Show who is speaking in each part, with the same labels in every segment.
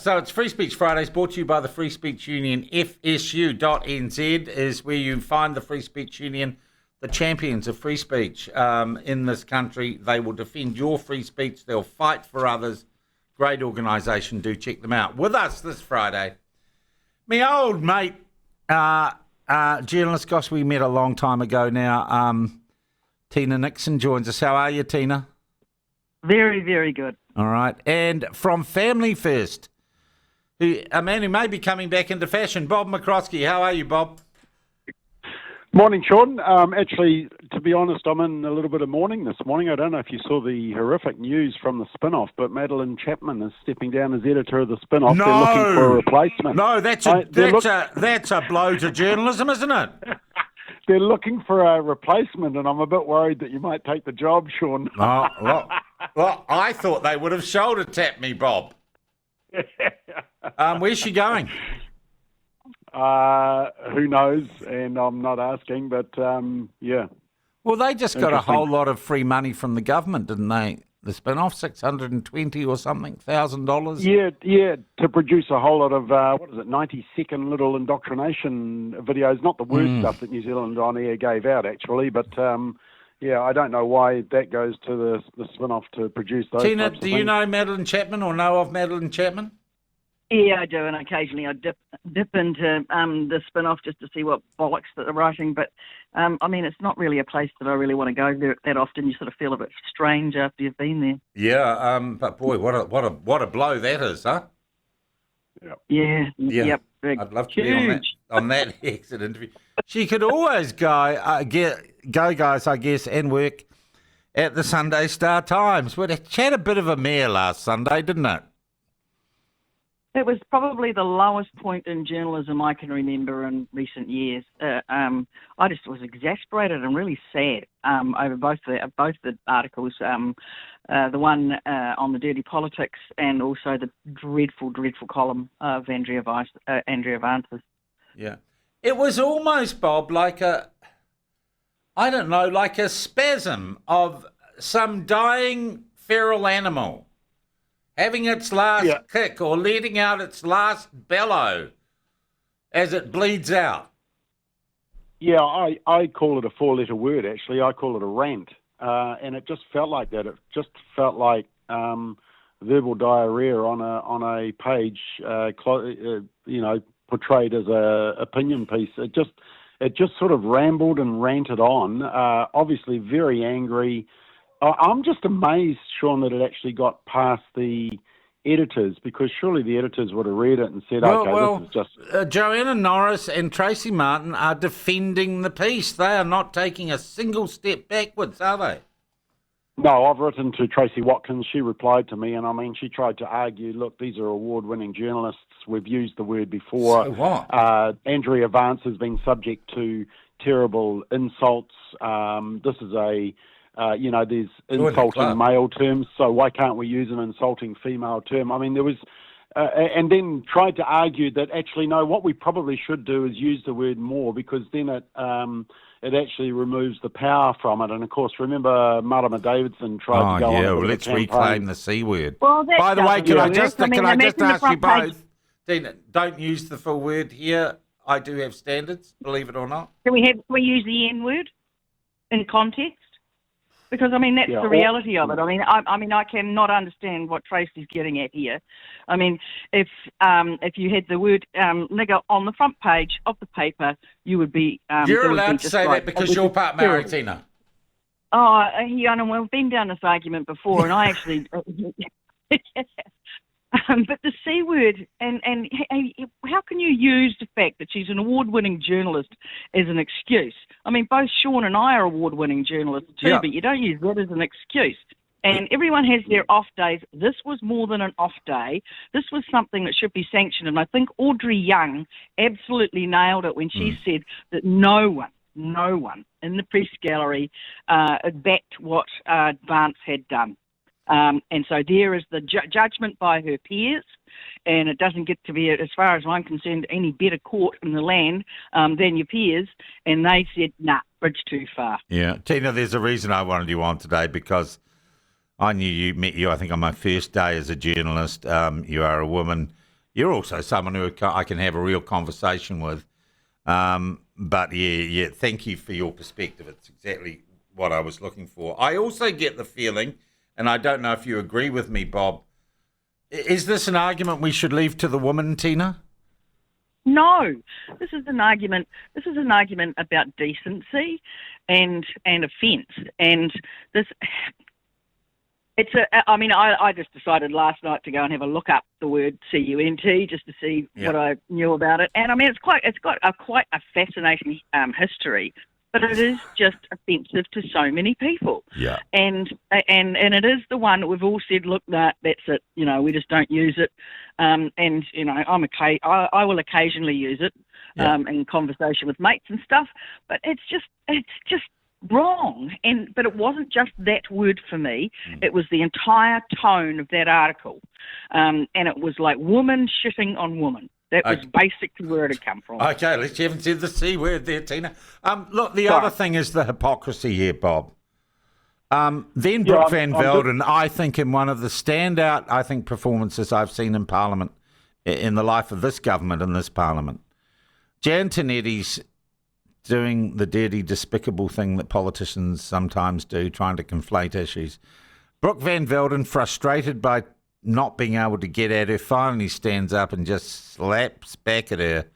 Speaker 1: So it's Free Speech Fridays, brought to you by the Free Speech Union. FSU.NZ is where you find the Free Speech Union, the champions of free speech in this country. They will defend your free speech. They'll fight for others. Great organisation. Do check them out. With us this Friday, my old mate, journalist, gosh, we met a long time ago now. Tina Nixon joins us. How are you, Tina?
Speaker 2: Very, very good.
Speaker 1: All right. And from Family First, a man who may be coming back into fashion, Bob McCoskrie. How are you, Bob?
Speaker 3: Morning, Sean. Actually, to be honest, I'm in a little bit of mourning this morning. I don't know if you saw the horrific news from the Spinoff, but Madeline Chapman is stepping down as editor of the Spinoff.
Speaker 1: No.
Speaker 3: They're looking for a replacement.
Speaker 1: No, that's a blow to journalism, isn't it?
Speaker 3: They're looking for a replacement, and I'm a bit worried that you might take the job, Sean.
Speaker 1: Oh, well, I thought they would have shoulder tapped me, Bob. Where's she going?
Speaker 3: Who knows? And I'm not asking, but yeah.
Speaker 1: Well, they just got a whole lot of free money from the government, didn't they? The Spinoff, $620 or something, $1,000.
Speaker 3: Yeah, to produce a whole lot of 90-second little indoctrination videos. Not the worst stuff that New Zealand On Air gave out, actually, but yeah, I don't know why that goes to the Spinoff to produce those.
Speaker 1: Tina, do you know Madeline Chapman or know of Madeline Chapman?
Speaker 2: Yeah, I do, and occasionally I dip into the Spinoff just to see what bollocks that they're writing. But I mean, it's not really a place that I really want to go there that often. You sort of feel a bit strange after you've been there.
Speaker 1: Yeah, but boy, what a blow that is, huh?
Speaker 2: Yeah. Yep.
Speaker 1: I'd love to be on that exit interview. She could always go, guys, I guess, and work at the Sunday Star Times. Well, it had a bit of a mare last Sunday, didn't it?
Speaker 2: It was probably the lowest point in journalism I can remember in recent years. I just was exasperated and really sad over both the articles, the one on the dirty politics and also the dreadful column of Andrea Vance's.
Speaker 1: Yeah, it was almost, Bob, like a spasm of some dying feral animal having its last kick or letting out its last bellow as it bleeds out.
Speaker 3: Yeah, I call it a four-letter word, actually. I call it a rant. And it just felt like that. It just felt like verbal diarrhea on a page, portrayed as a opinion piece. It just sort of rambled and ranted on, obviously very angry. I'm just amazed, Sean, that it actually got past the editors, because surely the editors would have read it and said, this is just...
Speaker 1: Joanna Norris and Tracy Martin are defending the piece. They are not taking a single step backwards, are they?
Speaker 3: No, I've written to Tracy Watkins. She replied to me, and I mean, she tried to argue, look, these are award-winning journalists. We've used the word before.
Speaker 1: So what?
Speaker 3: Andrea Vance has been subject to terrible insults. This is there's insulting male terms, so why can't we use an insulting female term? I mean, there was, and then tried to argue that actually, no, what we probably should do is use the word more, because then it actually removes the power from it. And of course, remember, Marama Davidson tried to go on.
Speaker 1: Oh, yeah, well, let's reclaim the C word.
Speaker 2: Well,
Speaker 1: by the way, can I just ask you both,
Speaker 2: Dina,
Speaker 1: don't use the full word here. I do have standards, believe it or not.
Speaker 2: Can we use the N word in context? Because I mean that's the reality of it. I mean I cannot understand what Tracy's getting at here. I mean if you had the word nigger on the front page of the paper, you would be.
Speaker 1: You're allowed to say that because you're part Maori, Tina.
Speaker 2: Oh, yeah, and we've been down this argument before, and I actually. But the C word, and how can you use the fact that she's an award-winning journalist as an excuse? I mean, both Sean and I are award-winning journalists too, but you don't use that as an excuse. And everyone has their off days. This was more than an off day. This was something that should be sanctioned. And I think Audrey Young absolutely nailed it when she said that no one in the press gallery backed what Vance had done. And so there is the judgment by her peers, and it doesn't get to be, as far as I'm concerned, any better court in the land than your peers, and they said, nah, bridge too far.
Speaker 1: Yeah. Tina, there's a reason I wanted you on today, because I met you, I think, on my first day as a journalist. You are a woman You're also someone who I can have a real conversation with. But yeah, thank you for your perspective. It's exactly what I was looking for. I also get the feeling, and I don't know if you agree with me, Bob, is this an argument we should leave to the woman, Tina?
Speaker 2: No, this is an argument. This is an argument about decency and offence, and this. I just decided last night to go and have a look up the word CUNT just to see what I knew about it, and I mean it's got quite a fascinating history, but it is just offensive to so many people.
Speaker 1: Yeah,
Speaker 2: and it is the one that we've all said, look, that's it. We just don't use it, and I will occasionally use it in conversation with mates and stuff, but it's just wrong. But it wasn't just that word for me. It was the entire tone of that article, and it was like woman shitting on woman. That was basically where it had come from.
Speaker 1: Okay, at least you haven't said the C word there, Tina. Look, the other thing is the hypocrisy here, Bob. Then Brooke van Velden, I think in one of the standout, performances I've seen in Parliament, in the life of this government and this Parliament, Jan Tinetti's doing the dirty, despicable thing that politicians sometimes do, trying to conflate issues. Brooke van Velden, frustrated by not being able to get at her, finally stands up and just slaps back at her,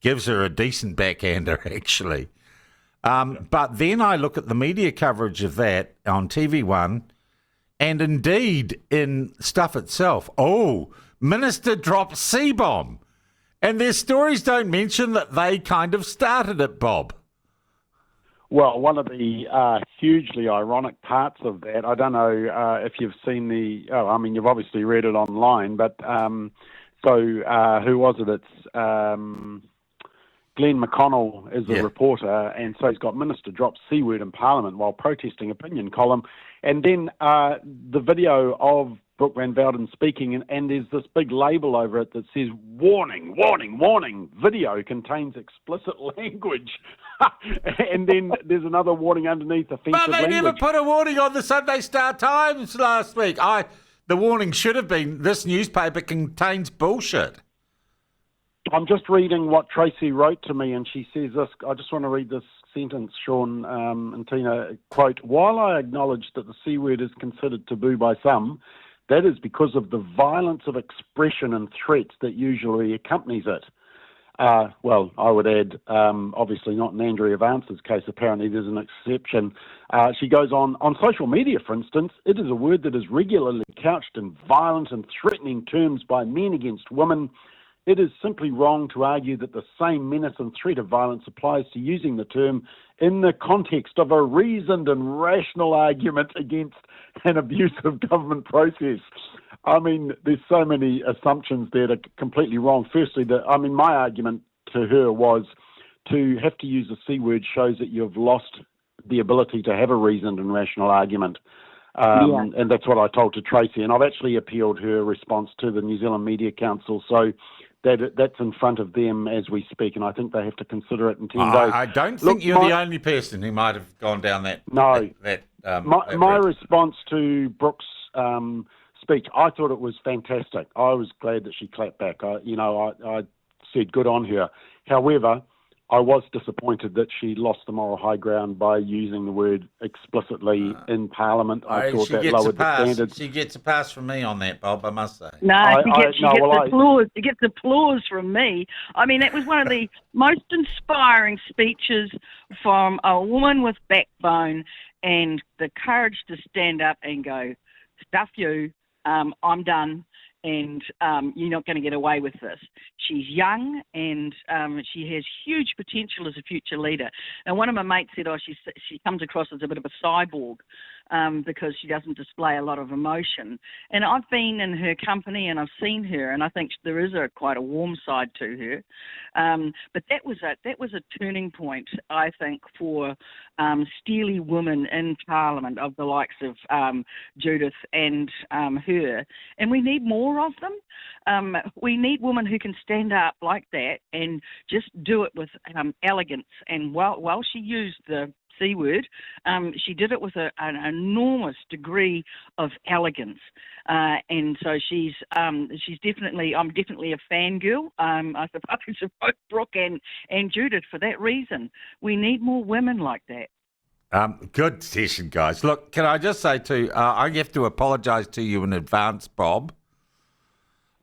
Speaker 1: gives her a decent backhander, actually. But then I look at the media coverage of that on TV1, and indeed in stuff itself, Minister drops C-bomb. And their stories don't mention that they kind of started it, Bob.
Speaker 3: Well, one of the hugely ironic parts of that, I don't know if you've seen you've obviously read it online, but who was it? It's Glenn McConnell is a reporter, and so he's got Minister drops C-word in Parliament while protesting opinion column. And then the video of Brooke van Velden speaking, and there's this big label over it that says, warning, warning, warning, video contains explicit language. And then there's another warning underneath, offensive language. But they
Speaker 1: never put a warning on the Sunday Star Times last week. The warning should have been, this newspaper contains bullshit.
Speaker 3: I'm just reading what Tracy wrote to me, and she says this. I just want to read this sentence, Sean and Tina, quote, while I acknowledge that the C word is considered taboo by some, that is because of the violence of expression and threats that usually accompanies it. Well, I would add, obviously not in Andrea Vance's case, apparently there's an exception. She goes on social media, for instance, it is a word that is regularly couched in violent and threatening terms by men against women. It is simply wrong to argue that the same menace and threat of violence applies to using the term in the context of a reasoned and rational argument against an abusive government process. I mean, there's so many assumptions there that are completely wrong. Firstly, my argument to her was to have to use the C word shows that you've lost the ability to have a reasoned and rational argument. And that's what I told to Tracy. And I've actually appealed her response to the New Zealand Media Council. So that's in front of them as we speak, and I think they have to consider it in 10 days.
Speaker 1: I don't think you're the only person who might have gone down that.
Speaker 3: No. My
Speaker 1: route.
Speaker 3: response to Brooke's speech, I thought it was fantastic. I was glad that she clapped back. I said good on her. However, I was disappointed that she lost the moral high ground by using the word explicitly in Parliament. I thought that lowered the standards.
Speaker 1: She gets a pass from me on that, Bob, I must say.
Speaker 2: She gets applause from me. I mean, it was one of the most inspiring speeches from a woman with backbone and the courage to stand up and go, stuff you, I'm done. And you're not going to get away with this. She's young and she has huge potential as a future leader. And one of my mates said, she comes across as a bit of a cyborg because she doesn't display a lot of emotion. And I've been in her company and I've seen her, and I think there is quite a warm side to her. But that was a turning point, I think, for steely women in Parliament of the likes of Judith and her. And we need more of them. We need women who can stand up like that and just do it with elegance. And while she used the C word, she did it with an enormous degree of elegance, and so she's definitely, I'm definitely a fangirl. I suppose of both Brooke and Judith for that reason. We need more women like that.
Speaker 1: Good session, guys. Look, can I just say too, I have to apologise to you in advance, Bob.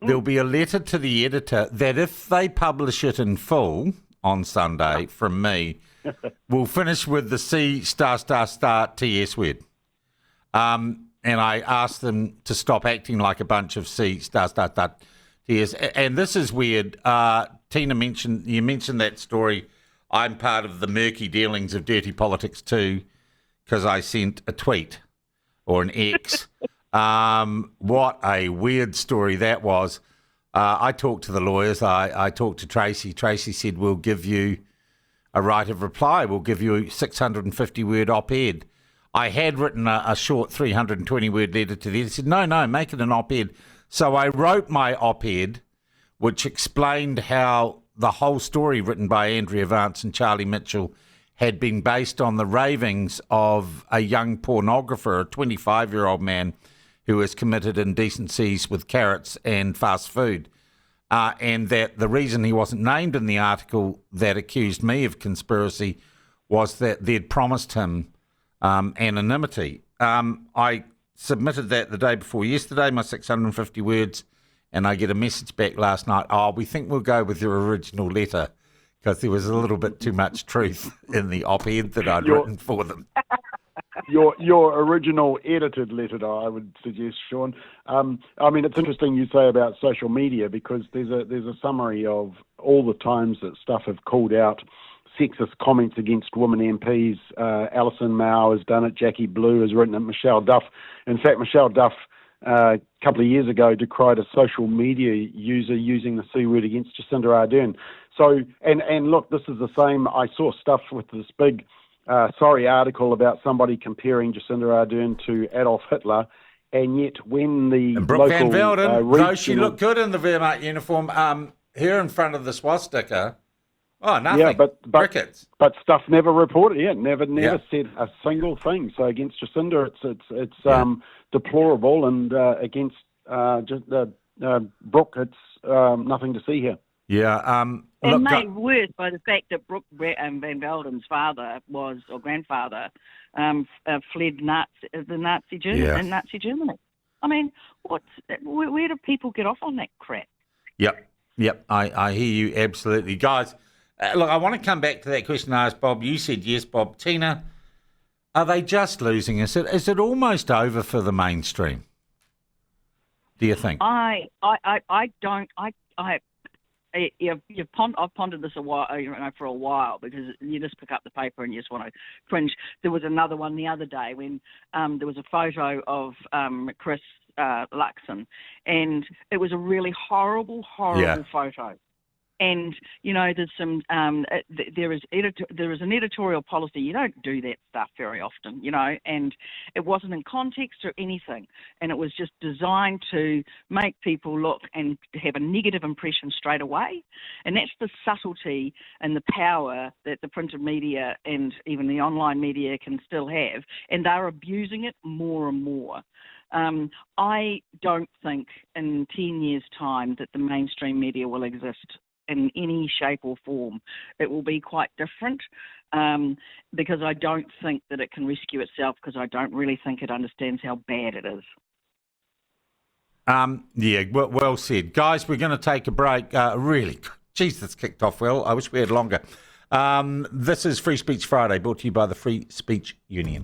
Speaker 1: There'll be a letter to the editor that if they publish it in full on Sunday from me, we'll finish with the C ***TS word. And I asked them to stop acting like a bunch of C ***TS. And this is weird. Tina you mentioned that story. I'm part of the murky dealings of dirty politics too, because I sent a tweet or an X. What a weird story that was. I talked to the lawyers. I talked to Tracy. Tracy said, we'll give you a right of reply. We'll give you a 650-word op-ed. I had written a short 320-word letter to them. They said, no, make it an op-ed. So I wrote my op-ed, which explained how the whole story written by Andrea Vance and Charlie Mitchell had been based on the ravings of a young pornographer, a 25-year-old man who has committed indecencies with carrots and fast food. And that the reason he wasn't named in the article that accused me of conspiracy was that they'd promised him anonymity. I submitted that the day before yesterday, my 650 words, and I get a message back last night, we think we'll go with your original letter because there was a little bit too much truth in the op-ed that I'd written for them.
Speaker 3: Your original edited letter, I would suggest, Sean. I mean, it's interesting you say about social media because there's a summary of all the times that stuff have called out sexist comments against women MPs. Alison Mao has done it. Jackie Blue has written it. Michelle Duff. In fact, Michelle Duff, a couple of years ago, decried a social media user using the C word against Jacinda Ardern. So, and look, this is the same. I saw stuff with this big, article about somebody comparing Jacinda Ardern to Adolf Hitler, and yet when the
Speaker 1: and Brooke van Velden, though she looked good in the Wehrmacht uniform, here in front of the swastika, nothing.
Speaker 3: Yeah, but
Speaker 1: crickets.
Speaker 3: But stuff never reported. Yeah, never said a single thing. So against Jacinda, it's deplorable, and against Brooke, it's nothing to see here.
Speaker 1: Yeah.
Speaker 2: And made worse by the fact that Brooke van Velden's grandfather fled the Nazi Germany in Nazi Germany. I mean, where do people get off on that crap?
Speaker 1: Yep. I hear you absolutely, guys. Look, I want to come back to that question I asked Bob. You said yes, Bob. Tina, are they just losing us? Is it almost over for the mainstream? Do you think?
Speaker 2: I've pondered this for a while because you just pick up the paper and you just want to cringe. There was another one the other day when there was a photo of Chris Luxon, and it was a really horrible photo. And there's some there is an editorial policy. You don't do that stuff very often, and it wasn't in context or anything, and it was just designed to make people look and have a negative impression straight away. And that's the subtlety and the power that the printed media and even the online media can still have, and they're abusing it more and more. I don't think in 10 years' time that the mainstream media will exist in any shape or form. It will be quite different because I don't think that it can rescue itself, because I don't really think it understands how bad it is.
Speaker 1: Well said. Guys, we're going to take a break. This kicked off well. I wish we had longer. This is Free Speech Friday, brought to you by the Free Speech Union.